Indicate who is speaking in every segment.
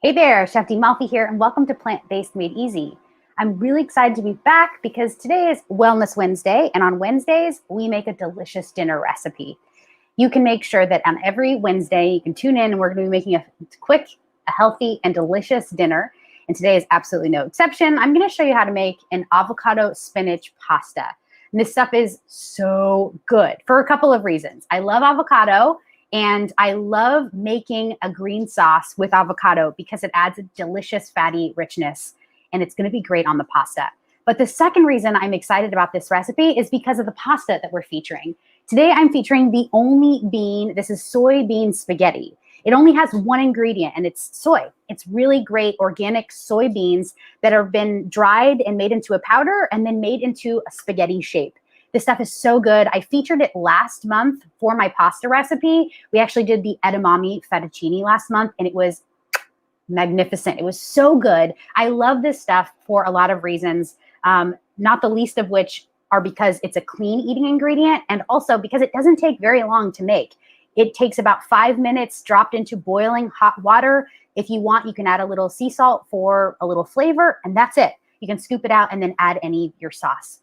Speaker 1: Hey there, Chef D Malfi here, and welcome to Plant-Based Made Easy. I'm really excited to be back because today is Wellness Wednesday, and on Wednesdays, we make a delicious dinner recipe. You can make sure that on every Wednesday, you can tune in and we're going to be making a quick, a healthy, and delicious dinner. And today is absolutely no exception. I'm going to show you how to make an avocado spinach pasta. And this stuff is so good for a couple of reasons. I love avocado. And I love making a green sauce with avocado because it adds a delicious fatty richness and it's going to be great on the pasta. But the second reason I'm excited about this recipe is because of the pasta that we're featuring. Today I'm featuring the only bean. This is soybean spaghetti. It only has one ingredient and it's soy. It's really great organic soybeans that have been dried and made into a powder and then made into a spaghetti shape. This stuff is so good. I featured it last month for my pasta recipe. We actually did the edamame fettuccine last month and it was magnificent. It was so good. I love this stuff for a lot of reasons, not the least of which are because it's a clean eating ingredient and also because it doesn't take very long to make. It takes about 5 minutes dropped into boiling hot water. If you want, you can add a little sea salt for a little flavor and that's it. You can scoop it out and then add any of your sauce.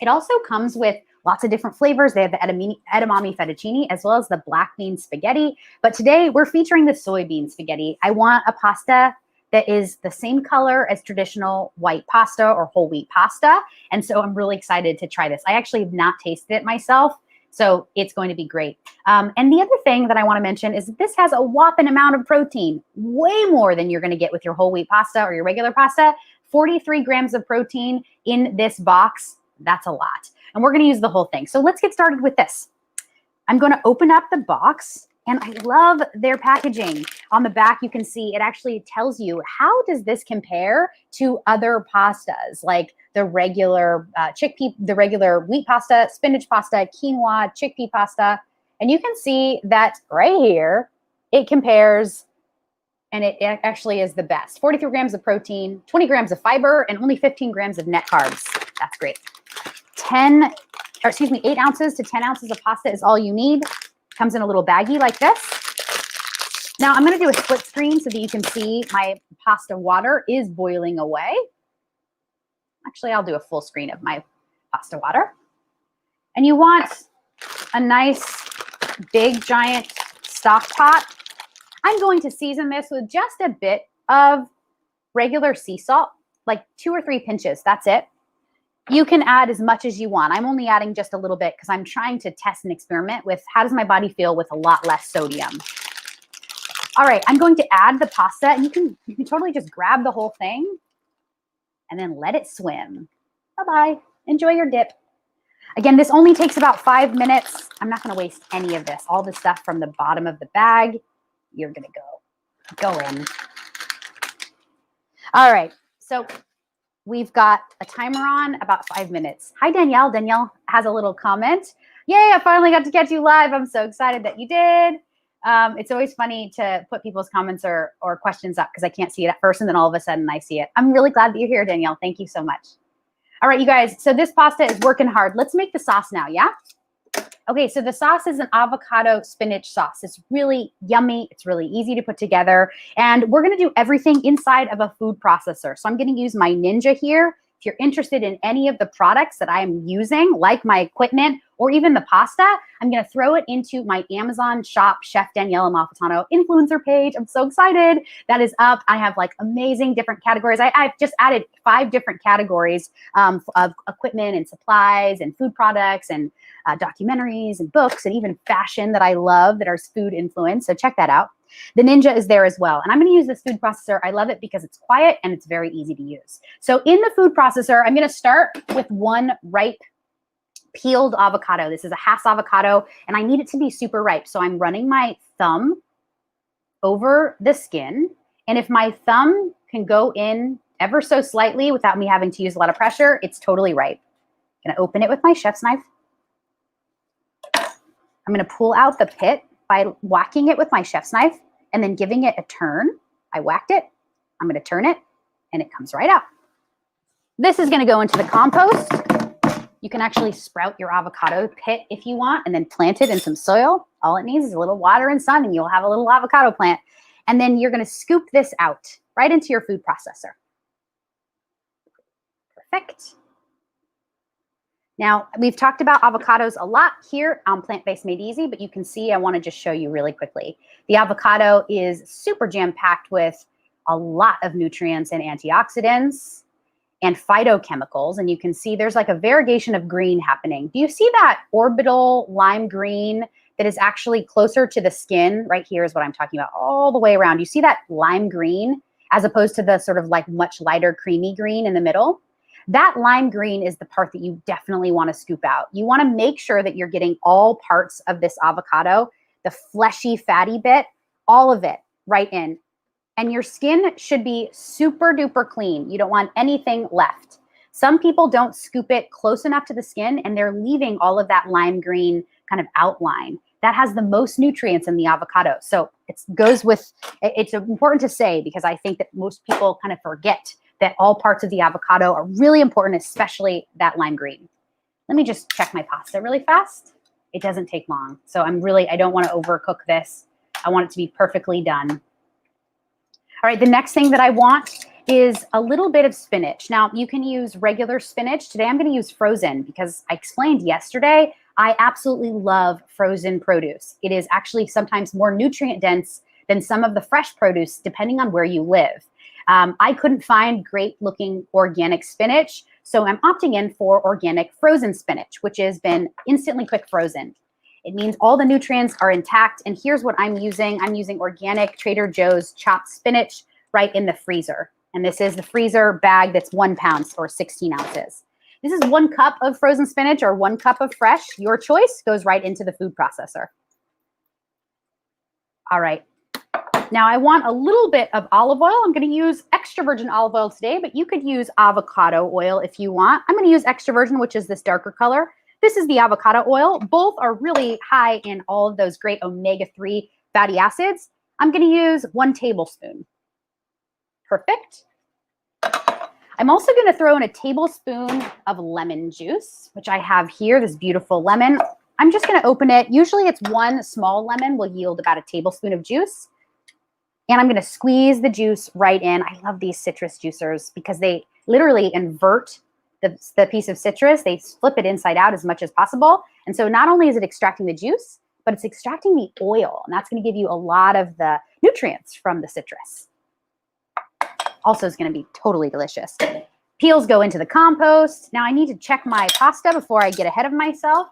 Speaker 1: It also comes with lots of different flavors. They have the edamame fettuccine as well as the black bean spaghetti. But today we're featuring the soybean spaghetti. I want a pasta that is the same color as traditional white pasta or whole wheat pasta. And so I'm really excited to try this. I actually have not tasted it myself, so it's going to be great. And the other thing that I want to mention is that this has a whopping amount of protein, way more than you're going to get with your whole wheat pasta or your regular pasta. 43 grams of protein in this box. That's a lot. And we're going to use the whole thing. So let's get started with this. I'm going to open up the box and I love their packaging. On the back, you can see it actually tells you how does this compare to other pastas like the regular chickpea, the regular wheat pasta, spinach pasta, quinoa, chickpea pasta. And you can see that right here, it compares and it actually is the best. 43 grams of protein, 20 grams of fiber, and only 15 grams of net carbs. That's great. 8 ounces to 10 ounces of pasta is all you need. Comes in a little baggie like this. Now I'm going to do a split screen so that you can see my pasta water is boiling away. Actually, I'll do a full screen of my pasta water. And you want a nice big giant stock pot. I'm going to season this with just a bit of regular sea salt, like 2 or 3 pinches. That's it. You can add as much as you want. I'm only adding just a little bit because I'm trying to test and experiment with how does my body feel with a lot less sodium. All right, I'm going to add the pasta and you can totally just grab the whole thing and then let it swim. Bye-bye. Enjoy your dip. Again, this only takes about 5 minutes. I'm not going to waste any of this. All the stuff from the bottom of the bag, you're going to go in. All right, so we've got a timer on about 5 minutes. Hi, Danielle. Danielle has a little comment. Yay, I finally got to catch you live. I'm so excited that you did. It's always funny to put people's comments or questions up because I can't see it at first and then all of a sudden I see it. I'm really glad that you're here, Danielle. Thank you so much. All right, you guys. So this pasta is working hard. Let's make the sauce now, yeah? Okay, so the sauce is an avocado spinach sauce. It's really yummy. It's really easy to put together. And we're going to do everything inside of a food processor. So I'm going to use my Ninja here. If you're interested in any of the products that I'm using, like my equipment or even the pasta, I'm going to throw it into my Amazon shop, Chef Danielle Amalfitano influencer page. I'm so excited. That is up. I have like amazing different categories. I've just added 5 different categories of equipment and supplies and food products and documentaries and books and even fashion that I love that are food influenced. So check that out. The Ninja is there as well. And I'm going to use this food processor. I love it because it's quiet and it's very easy to use. So in the food processor, I'm going to start with 1 ripe peeled avocado. This is a Hass avocado and I need it to be super ripe. So I'm running my thumb over the skin. And if my thumb can go in ever so slightly without me having to use a lot of pressure, it's totally ripe. I'm going to open it with my chef's knife. I'm going to pull out the pit by whacking it with my chef's knife and then giving it a turn. I whacked it. I'm going to turn it and it comes right out. This is going to go into the compost. You can actually sprout your avocado pit if you want and then plant it in some soil. All it needs is a little water and sun and you'll have a little avocado plant. And then you're going to scoop this out right into your food processor. Perfect. Now, we've talked about avocados a lot here on Plant-Based Made Easy, but you can see I want to just show you really quickly. The avocado is super jam-packed with a lot of nutrients and antioxidants and phytochemicals. And you can see there's like a variegation of green happening. Do you see that orbital lime green that is actually closer to the skin? Right here is what I'm talking about, all the way around. You see that lime green as opposed to the sort of like much lighter creamy green in the middle? That lime green is the part that you definitely want to scoop out. You want to make sure that you're getting all parts of this avocado, the fleshy, fatty bit, all of it right in. And your skin should be super duper clean. You don't want anything left. Some people don't scoop it close enough to the skin and they're leaving all of that lime green kind of outline. That has the most nutrients in the avocado. So it's important to say because I think that most people kind of forget that all parts of the avocado are really important, especially that lime green. Let me just check my pasta really fast. It doesn't take long. So I don't want to overcook this. I want it to be perfectly done. All right, the next thing that I want is a little bit of spinach. Now, you can use regular spinach. Today, I'm going to use frozen because I explained yesterday, I absolutely love frozen produce. It is actually sometimes more nutrient dense than some of the fresh produce, depending on where you live. I couldn't find great looking organic spinach, so I'm opting in for organic frozen spinach, which has been instantly quick frozen. It means all the nutrients are intact, and here's what I'm using. I'm using organic Trader Joe's chopped spinach right in the freezer. And this is the freezer bag that's 1 pound or 16 ounces. This is 1 cup of frozen spinach or 1 cup of fresh. Your choice goes right into the food processor. All right. Now I want a little bit of olive oil. I'm going to use extra virgin olive oil today, but you could use avocado oil if you want. I'm going to use extra virgin, which is this darker color. This is the avocado oil. Both are really high in all of those great omega-3 fatty acids. I'm going to use 1 tablespoon. Perfect. I'm also going to throw in a tablespoon of lemon juice, which I have here, this beautiful lemon. I'm just going to open it. Usually it's 1 small lemon will yield about a tablespoon of juice. And I'm going to squeeze the juice right in. I love these citrus juicers because they literally invert the piece of citrus. They flip it inside out as much as possible. And so not only is it extracting the juice, but it's extracting the oil. And that's going to give you a lot of the nutrients from the citrus. Also is going to be totally delicious. Peels go into the compost. Now I need to check my pasta before I get ahead of myself,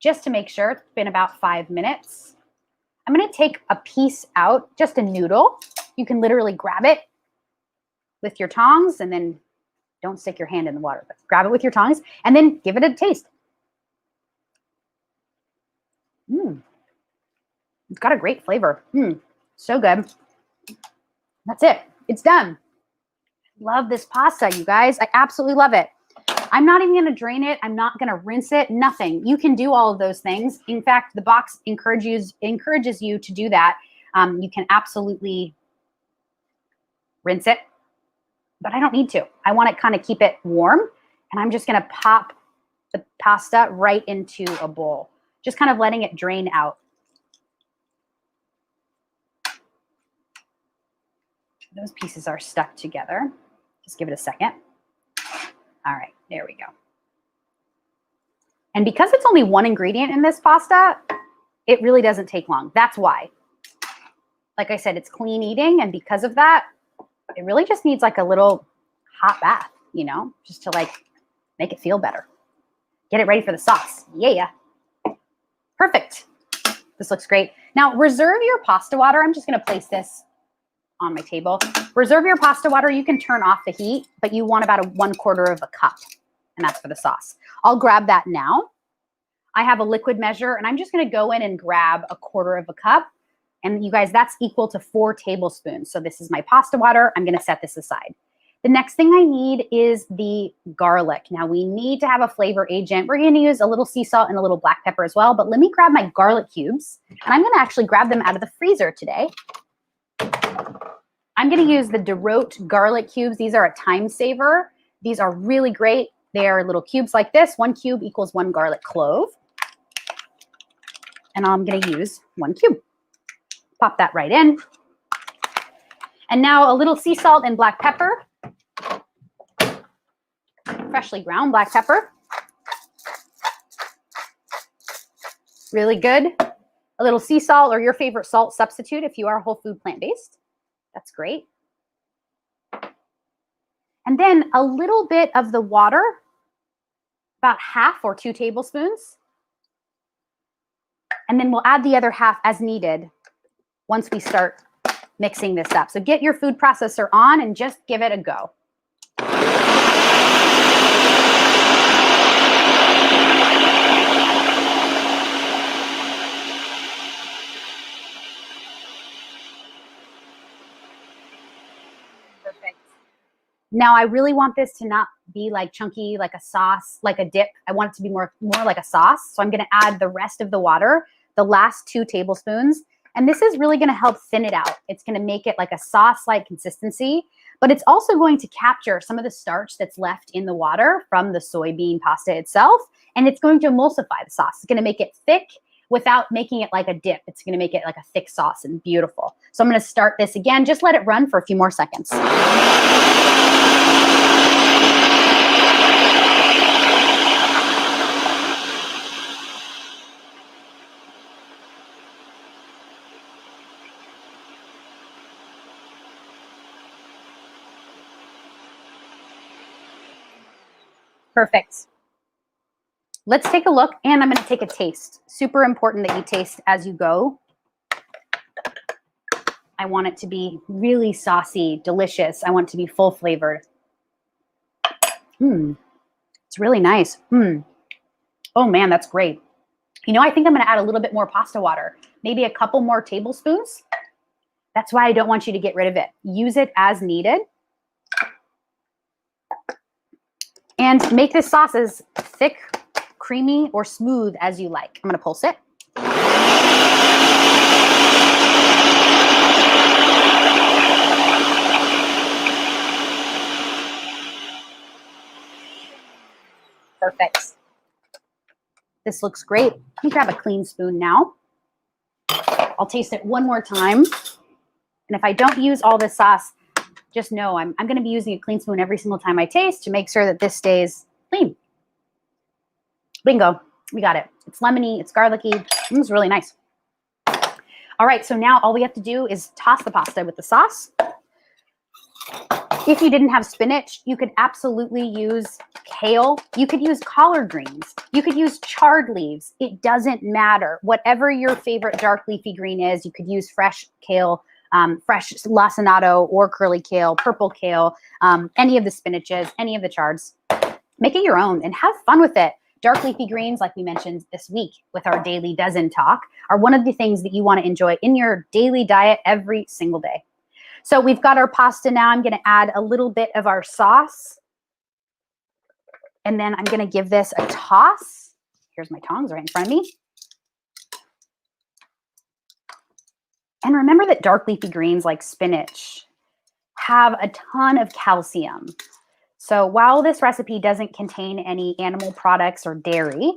Speaker 1: just to make sure. It's been about 5 minutes. I'm going to take a piece out, just a noodle. You can literally grab it with your tongs and then don't stick your hand in the water, but grab it with your tongs and then give it a taste. It's got a great flavor. So good. That's it. It's done. Love this pasta, you guys. I absolutely love it. I'm not even going to drain it. I'm not going to rinse it. Nothing. You can do all of those things. In fact, the box encourages you to do that. You can absolutely rinse it, but I don't need to. I want to kind of keep it warm, and I'm just going to pop the pasta right into a bowl, just kind of letting it drain out. Those pieces are stuck together. Just give it a second. All right, there we go. And because it's only 1 ingredient in this pasta, it really doesn't take long. That's why. Like I said, it's clean eating, and because of that, it really just needs like a little hot bath, you know, just to like make it feel better. Get it ready for the sauce. Yeah. Perfect. This looks great. Now, reserve your pasta water. I'm just going to place this on my table. Reserve your pasta water. You can turn off the heat, but you want about 1/4 cup, and that's for the sauce. I'll grab that now. I have a liquid measure, and I'm just going to go in and grab 1/4 cup. And you guys, that's equal to 4 tablespoons. So this is my pasta water. I'm going to set this aside. The next thing I need is the garlic. Now we need to have a flavor agent. We're going to use a little sea salt and a little black pepper as well, but let me grab my garlic cubes, and I'm going to actually grab them out of the freezer today. I'm going to use the DeRote garlic cubes. These are a time saver. These are really great. They are little cubes like this. 1 cube equals 1 garlic clove. And I'm going to use 1 cube. Pop that right in. And now a little sea salt and black pepper. Freshly ground black pepper. Really good. A little sea salt or your favorite salt substitute if you are whole food plant-based. That's great. And then a little bit of the water, about half or 2 tablespoons. And then we'll add the other half as needed once we start mixing this up. So get your food processor on and just give it a go. Perfect. Now I really want this to not be like chunky, like a sauce, like a dip. I want it to be more like a sauce. So I'm going to add the rest of the water, the last 2 tablespoons. And this is really going to help thin it out. It's going to make it like a sauce-like consistency, but it's also going to capture some of the starch that's left in the water from the soybean pasta itself. And it's going to emulsify the sauce. It's going to make it thick without making it like a dip. It's going to make it like a thick sauce and beautiful. So I'm going to start this again. Just let it run for a few more seconds. Perfect. Let's take a look, and I'm going to take a taste. Super important that you taste as you go. I want it to be really saucy, delicious. I want it to be full flavored. It's really nice. Oh man, that's great. You know, I think I'm going to add a little bit more pasta water, maybe a couple more tablespoons. That's why I don't want you to get rid of it. Use it as needed. And make this sauce as thick, creamy, or smooth as you like. I'm going to pulse it. Perfect. This looks great. Let me grab a clean spoon now. I'll taste it one more time. And if I don't use all this sauce, just know I'm going to be using a clean spoon every single time I taste to make sure that this stays clean. Bingo. We got it. It's lemony. It's garlicky. It's really nice. All right. So now all we have to do is toss the pasta with the sauce. If you didn't have spinach, you could absolutely use kale. You could use collard greens. You could use chard leaves. It doesn't matter. Whatever your favorite dark leafy green is, you could use fresh kale, fresh lacinato or curly kale, purple kale, any of the spinaches, any of the chards. Make it your own and have fun with it. Dark leafy greens, like we mentioned this week with our daily dozen talk, are one of the things that you want to enjoy in your daily diet every single day. So we've got our pasta now. I'm going to add a little bit of our sauce. And then I'm going to give this a toss. Here's my tongs right in front of me. And remember that dark leafy greens like spinach have a ton of calcium. So while this recipe doesn't contain any animal products or dairy,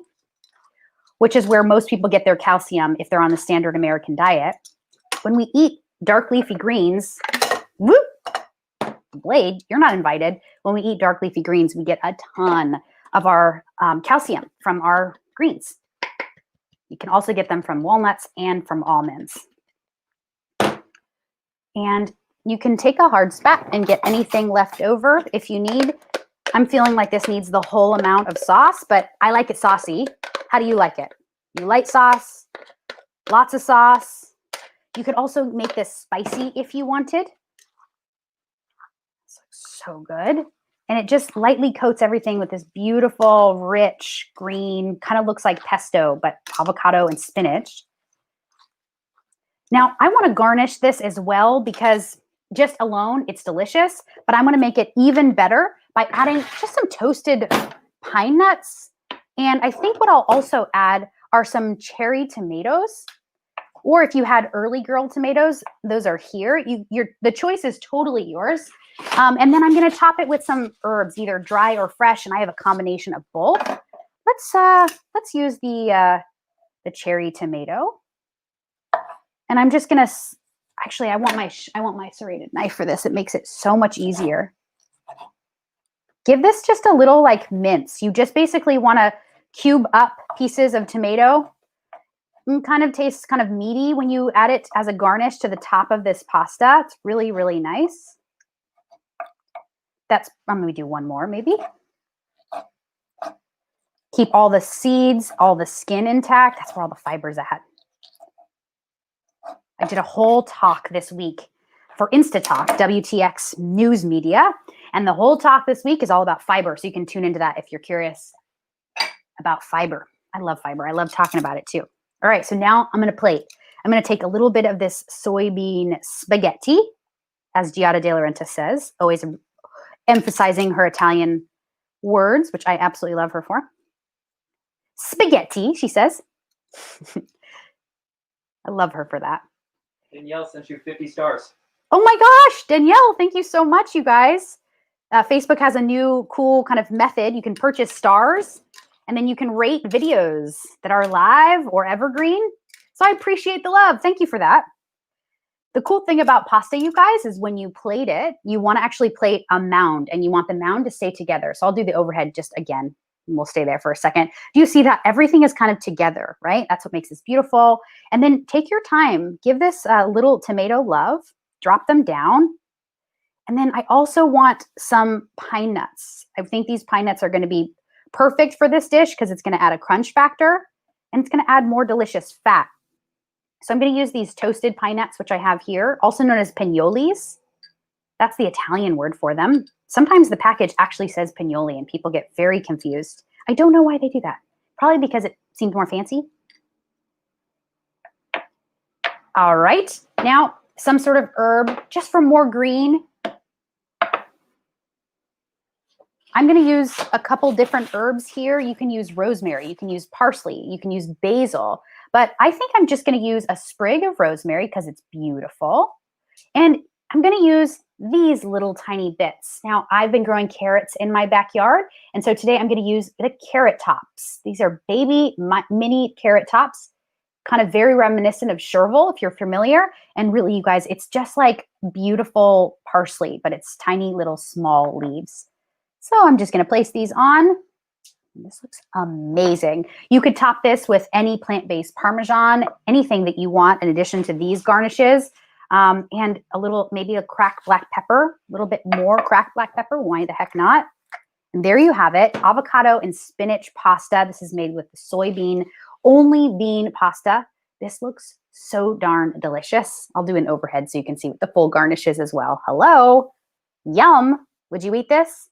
Speaker 1: which is where most people get their calcium if they're on the standard American diet, when we eat dark leafy greens, whoop, Blade, you're not invited. When we eat dark leafy greens, we get a ton of our calcium from our greens. You can also get them from walnuts and from almonds. And you can take a hard spat and get anything left over if you need. I'm feeling like this needs the whole amount of sauce, but I like it saucy. How do you like it? You light sauce, lots of sauce. You could also make this spicy if you wanted. This looks so good. And it just lightly coats everything with this beautiful, rich, green, kind of looks like pesto, but avocado and spinach. Now, I want to garnish this as well because just alone, it's delicious, but I want to make it even better by adding just some toasted pine nuts. And I think what I'll also add are some cherry tomatoes, or if you had early girl tomatoes, those are here. The choice is totally yours. And then I'm going to top it with some herbs, either dry or fresh, and I have a combination of both. Let's use the cherry tomato. And I'm just gonna, actually, I want my serrated knife for this. It makes it so much easier. Give this just a little like mince. You just basically want to cube up pieces of tomato. It kind of tastes kind of meaty when you add it as a garnish to the top of this pasta. It's really, really nice. I'm going to do one more maybe. Keep all the seeds, all the skin intact. That's where all the fiber's at. I did a whole talk this week for InstaTalk, WTX News Media. And the whole talk this week is all about fiber. So you can tune into that if you're curious about fiber. I love fiber. I love talking about it too. All right, so now I'm going to plate. I'm going to take a little bit of this soybean spaghetti, as Giada De Laurentiis says, always emphasizing her Italian words, which I absolutely love her for. Spaghetti, she says. I love her for that.
Speaker 2: Danielle sent you 50 stars.
Speaker 1: Oh my gosh, Danielle, thank you so much, you guys. Facebook has a new cool kind of method. You can purchase stars, and then you can rate videos that are live or evergreen. So I appreciate the love. Thank you for that. The cool thing about pasta, you guys, is when you plate it, you want to actually plate a mound, and you want the mound to stay together. So I'll do the overhead just again, and we'll stay there for a second. Do you see that everything is kind of together, right? That's what makes this beautiful. And then take your time. Give this a little tomato love. Drop them down. And then I also want some pine nuts. I think these pine nuts are going to be perfect for this dish because it's going to add a crunch factor, and it's going to add more delicious fat. So I'm going to use these toasted pine nuts, which I have here, also known as pignolis. That's the Italian word for them. Sometimes the package actually says pignoli, and people get very confused. I don't know why they do that. Probably because it seemed more fancy. All right, now some sort of herb, just for more green. I'm going to use a couple different herbs here. You can use rosemary, you can use parsley, you can use basil, but I think I'm just going to use a sprig of rosemary because it's beautiful. And I'm going to use these little tiny bits. Now, I've been growing carrots in my backyard, and so today I'm going to use the carrot tops. These are baby mini carrot tops, kind of very reminiscent of chervil, if you're familiar. And really, you guys, it's just like beautiful parsley, but it's tiny little small leaves. So I'm just going to place these on. This looks amazing. You could top this with any plant-based Parmesan, anything that you want in addition to these garnishes. And a little, maybe a cracked black pepper, a little bit more cracked black pepper. Why the heck not? And there you have it. Avocado and spinach pasta. This is made with the soybean, only bean pasta. This looks so darn delicious. I'll do an overhead so you can see what the full garnish is as well. Hello. Yum. Would you eat this?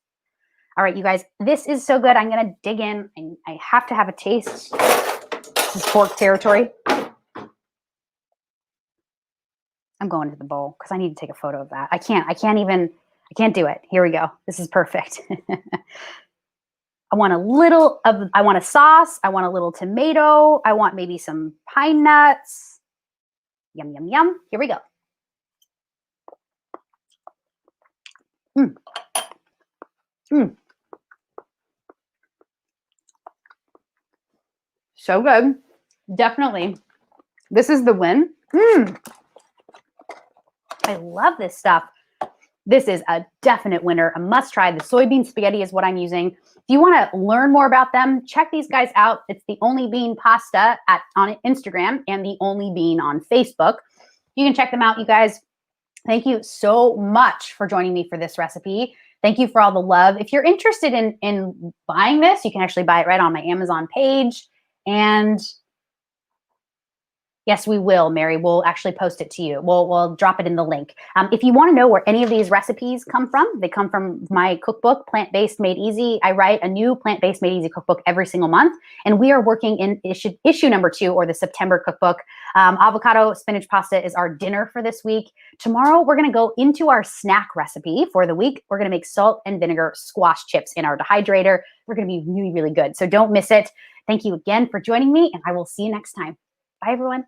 Speaker 1: All right, you guys, this is so good. I'm going to dig in. I have to have a taste. This is pork territory. I'm going to the bowl because I need to take a photo of that. I can't do it. Here we go. This is perfect. I want a sauce. I want a little tomato. I want maybe some pine nuts. Yum, yum, yum. Here we go. So good. Definitely. This is the win. I love this stuff. This is a definite winner. A must try. The soybean spaghetti is what I'm using. If you want to learn more about them, check these guys out. It's the Only Bean Pasta on Instagram and the Only Bean on Facebook. You can check them out, you guys. Thank you so much for joining me for this recipe. Thank you for all the love. If you're interested in buying this, you can actually buy it right on my Amazon page. And yes, we will, Mary. We'll actually post it to you. We'll drop it in the link. If you want to know where any of these recipes come from, they come from my cookbook, Plant-Based Made Easy. I write a new Plant-Based Made Easy cookbook every single month, and we are working in issue number 2, or the September cookbook. Avocado spinach pasta is our dinner for this week. Tomorrow, we're going to go into our snack recipe for the week. We're going to make salt and vinegar squash chips in our dehydrator. They're going to be really, really good. So don't miss it. Thank you again for joining me, and I will see you next time. Bye, everyone.